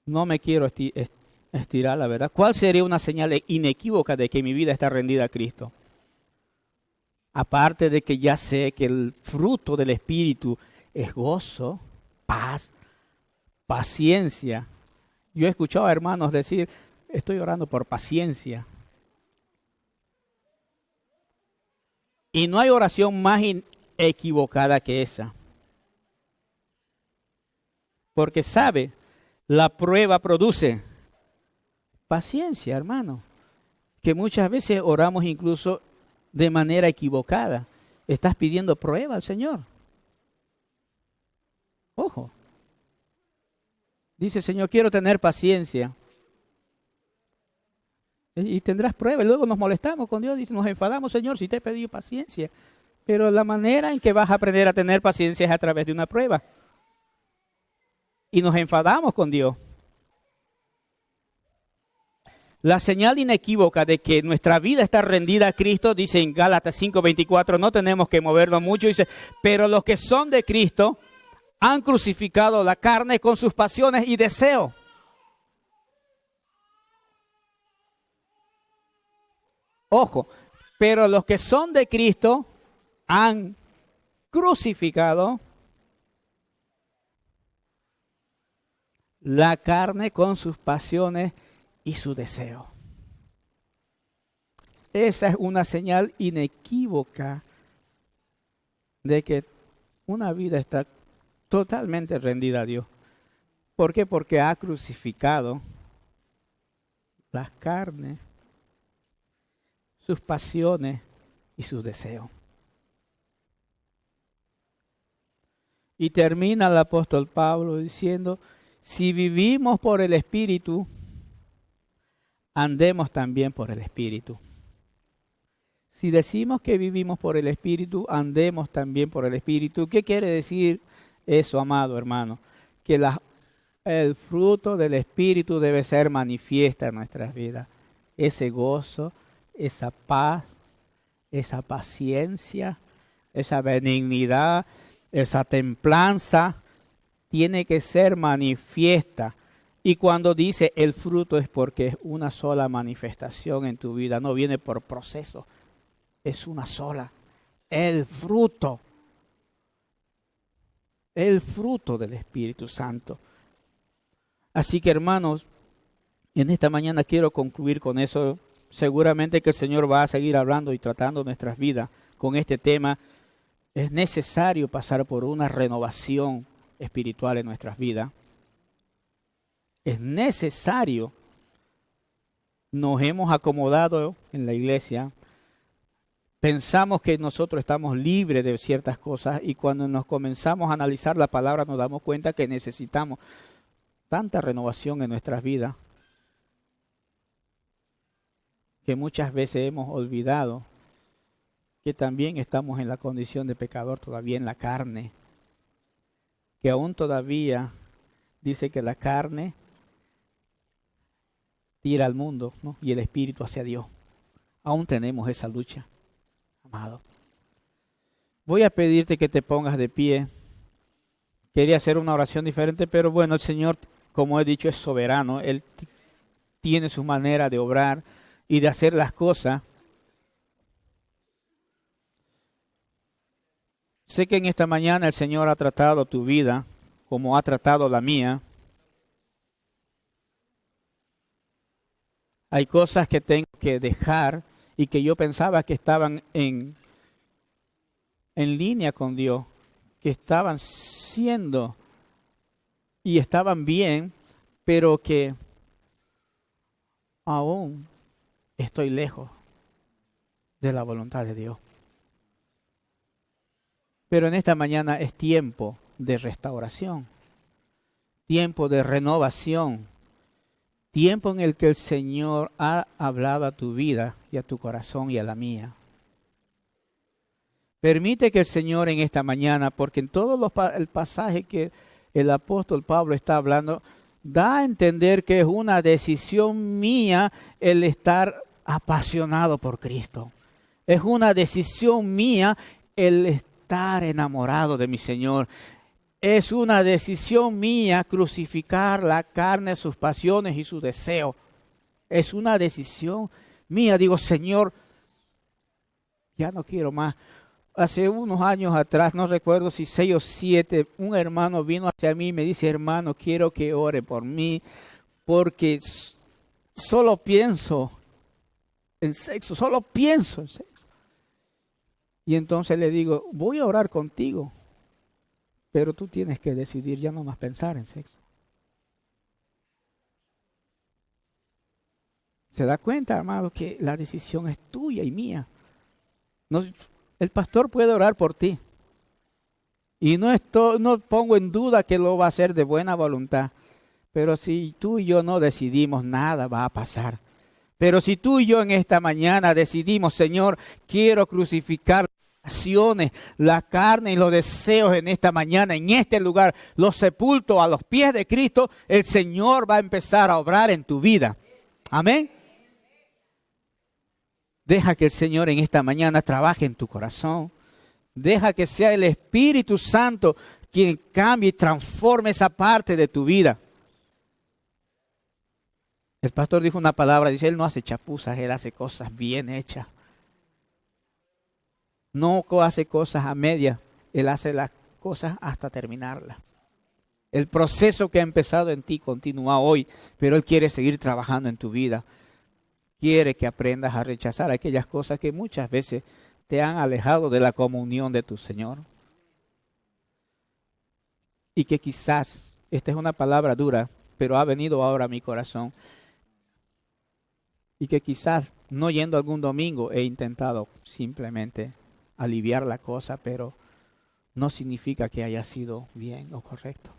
S1: No me quiero estirar, la verdad. ¿Cuál sería una señal inequívoca de que mi vida está rendida a Cristo? Aparte de que ya sé que el fruto del Espíritu es gozo, paz, paciencia. Yo he escuchado a hermanos decir, estoy orando por paciencia. Y no hay oración más equivocada que esa. Porque sabe, la prueba produce paciencia, hermano. Que muchas veces oramos incluso de manera equivocada. Estás pidiendo prueba al Señor. Ojo. Dice, Señor, quiero tener paciencia. Y tendrás prueba. Y luego nos molestamos con Dios y nos enfadamos, Señor, si te he pedido paciencia. Pero la manera en que vas a aprender a tener paciencia es a través de una prueba. Y nos enfadamos con Dios. La señal inequívoca de que nuestra vida está rendida a Cristo, dice en Gálatas 5:24, no tenemos que movernos mucho, dice, pero los que son de Cristo han crucificado la carne con sus pasiones y deseos. Ojo, pero los que son de Cristo han crucificado la carne con sus pasiones y su deseo. Esa es una señal inequívoca de que una vida está totalmente rendida a Dios. ¿Por qué? Porque ha crucificado las carnes, sus pasiones y sus deseos. Y termina el apóstol Pablo diciendo, si vivimos por el Espíritu, andemos también por el Espíritu. Si decimos que vivimos por el Espíritu, andemos también por el Espíritu. ¿Qué quiere decir eso, amado hermano? Que el fruto del Espíritu debe ser manifiesta en nuestras vidas. Ese gozo, esa paz, esa paciencia, esa benignidad, esa templanza, tiene que ser manifiesta. Y cuando dice el fruto es porque es una sola manifestación en tu vida, no viene por proceso, es una sola. El fruto del Espíritu Santo. Así que hermanos, en esta mañana quiero concluir con eso. Seguramente que el Señor va a seguir hablando y tratando nuestras vidas con este tema. Es necesario pasar por una renovación espiritual en nuestras vidas. Es necesario. Nos hemos acomodado en la iglesia. Pensamos que nosotros estamos libres de ciertas cosas y cuando nos comenzamos a analizar la palabra nos damos cuenta que necesitamos tanta renovación en nuestras vidas que muchas veces hemos olvidado que también estamos en la condición de pecador todavía en la carne, que aún todavía dice que la carne tira al mundo, ¿no? Y el espíritu hacia Dios. Aún tenemos esa lucha, amado. Voy a pedirte que te pongas de pie. Quería hacer una oración diferente, pero bueno, el Señor, como he dicho, es soberano. Él tiene su manera de obrar y de hacer las cosas. Sé que en esta mañana el Señor ha tratado tu vida como ha tratado la mía. Hay cosas que tengo que dejar y que yo pensaba que estaban en línea con Dios, que estaban siendo y estaban bien, pero que aún estoy lejos de la voluntad de Dios. Pero en esta mañana es tiempo de restauración, tiempo de renovación, tiempo en el que el Señor ha hablado a tu vida y a tu corazón y a la mía. Permite que el Señor en esta mañana, porque en todo el pasaje que el apóstol Pablo está hablando, da a entender que es una decisión mía el estar apasionado por Cristo. Es una decisión mía el estar enamorado de mi Señor. Es una decisión mía crucificar la carne, sus pasiones y sus deseos. Es una decisión mía. Digo, Señor, ya no quiero más. Hace unos años atrás, no recuerdo si 6 o 7, un hermano vino hacia mí y me dice, hermano, quiero que ore por mí porque solo pienso en sexo, solo pienso en sexo. Y entonces le digo, voy a orar contigo, pero tú tienes que decidir ya no más pensar en sexo. ¿Se da cuenta, hermano, que la decisión es tuya y mía? No, el pastor puede orar por ti. Y no pongo en duda que lo va a hacer de buena voluntad. Pero si tú y yo no decidimos, nada va a pasar. Pero si tú y yo en esta mañana decidimos, Señor, quiero crucificar las pasiones, la carne y los deseos en esta mañana, en este lugar, los sepulto a los pies de Cristo, el Señor va a empezar a obrar en tu vida. Amén. Deja que el Señor en esta mañana trabaje en tu corazón. Deja que sea el Espíritu Santo quien cambie y transforme esa parte de tu vida. El pastor dijo una palabra, dice, él no hace chapuzas, él hace cosas bien hechas. No hace cosas a medias, él hace las cosas hasta terminarlas. El proceso que ha empezado en ti continúa hoy, pero él quiere seguir trabajando en tu vida. Quiere que aprendas a rechazar aquellas cosas que muchas veces te han alejado de la comunión de tu Señor. Y que quizás, esta es una palabra dura, pero ha venido ahora a mi corazón. Y que quizás, no yendo algún domingo, he intentado simplemente aliviar la cosa, pero no significa que haya sido bien o correcto.